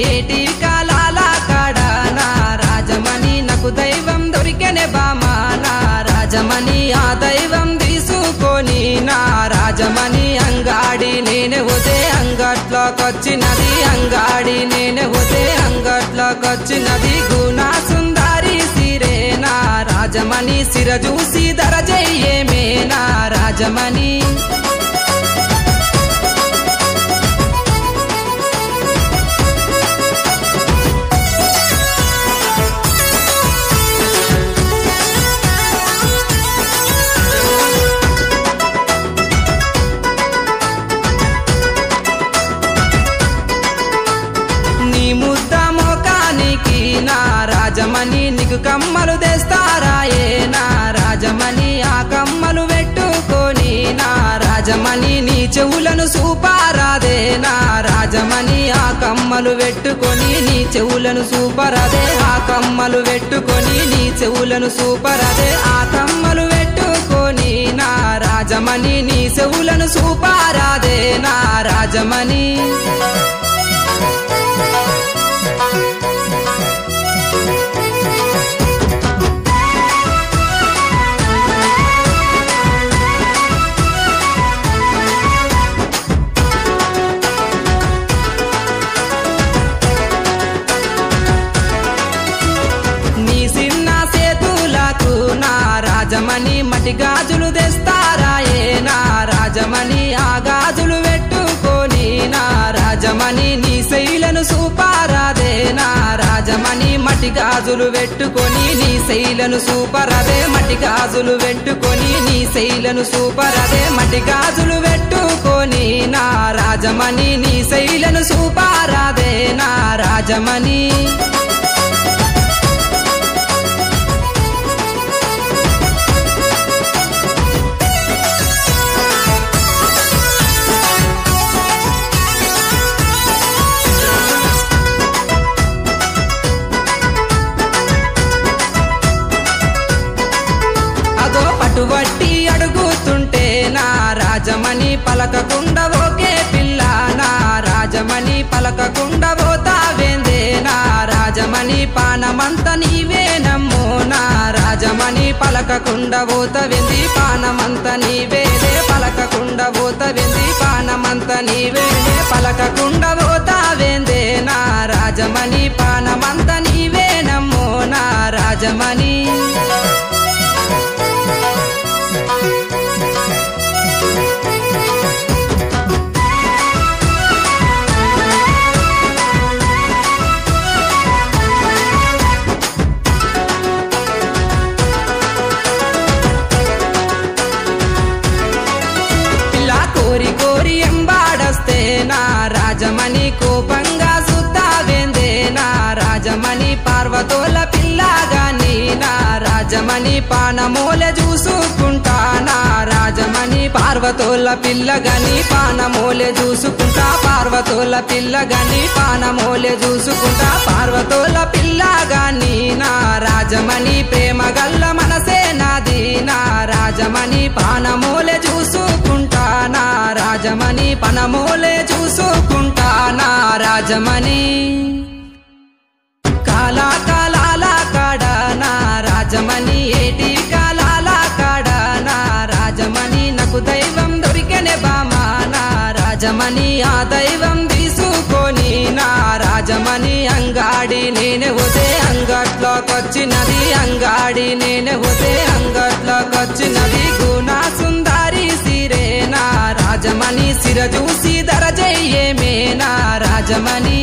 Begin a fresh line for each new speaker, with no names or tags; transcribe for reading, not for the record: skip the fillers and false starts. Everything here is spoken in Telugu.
ఏటి కాలాల కాడ నా రాజమణి నాకు దైవం దొరికెనే బామా నా రాజమణి ఆ దైవం తీసుకొని నా రాజమణి అంగాడి నేనే పోతే అంగట్లోకొచ్చినది అంగాడి నేనే పోతే అంగట్లోకొచ్చినది గుణ సుందరి సిరే నా రాజమణి సిర చూసి ధర చెయ్యేమే నా రాజమణి రాజమణి నీకు కమ్మలు తెస్తారాయే నా రాజమణి ఆ కమ్మలు పెట్టుకొని నా రాజమణి నీ చెవులను సూపారాదే నా రాజమణి ఆ కమ్మలు పెట్టుకొని నీ చెవులను సూపరాదే ఆ కమ్మలు పెట్టుకొని నీ చెవులను సూపరాదే ఆ కమ్మలు పెట్టుకొని నా రాజమణి నీ చెవులను సూపారాదే నా రాజమణి రాజమణి మటి గాజులు తెస్తారాయే నా రాజమణి ఆ గాజులు పెట్టుకొని నా రాజమణి నీ శైలను సూపారాదే నా రాజమణి మటి గాజులు పెట్టుకొని నీ శైలను సూపరాదే మటి గాజులు పెట్టుకొని నీ శైలను సూపరాదే మటి గాజులు పెట్టుకొని నా రాజమణి నీ శైలను సూపారాదే నా రాజమణి పట్టుబట్టి అడుగుతుంటే నా రాజమణి పలకకుండా ఓకే పిల్ల నా రాజమణి పలకకుండా పోతావేందే నా రాజమణి పానమంత నీవేనమ్మో నా రాజమణి పలకకుండా పోతవేంది పానమంత నీవేలే పలకకుండా పోతవేంది పానమంత నీవేలే పలకకుండా పోతావేందే నా రాజమణి పానమంత నీవేనమ్మో నా రాజమణి కోరి కోరి ఎంబాడస్తే నా రాజమణి కోపంగా సుత్తావేందే నా రాజమణి పార్వతోల పిల్లగాని నా రాజమణి పానమూలె చూసుకుంటా నా రాజమణి పార్వతోల పిల్లగాని పానమూలె చూసుకుంటా పార్వతోల పిల్లగాని పానమూలె చూసుకుంటా పార్వతోల పిల్లగాని నా రాజమణి ప్రేమ గల్ల మనసే నాది నా రాజమణి పానమూలె చూసుకుంటా నా రాజమణి పనమూలే చూసుకుంటా నా రాజమణి కాలా కాలాల కాడ నా రాజమణి ఏటి కాలాల కాడ నా రాజమణి నాకు దైవం దొరికెనే బామా నా రాజమణి ఆ దైవం తీసుకొని నా రాజమణి అంగాడి నేనే పోతే అంగట్లోకొచ్చినది అంగాడి నేనే పోతే అంగట్లోకొచ్చినది గుణ సుందరి సిరే నా రాజమణి సిర చూసి ధర చెయ్యేమే నా రాజమణి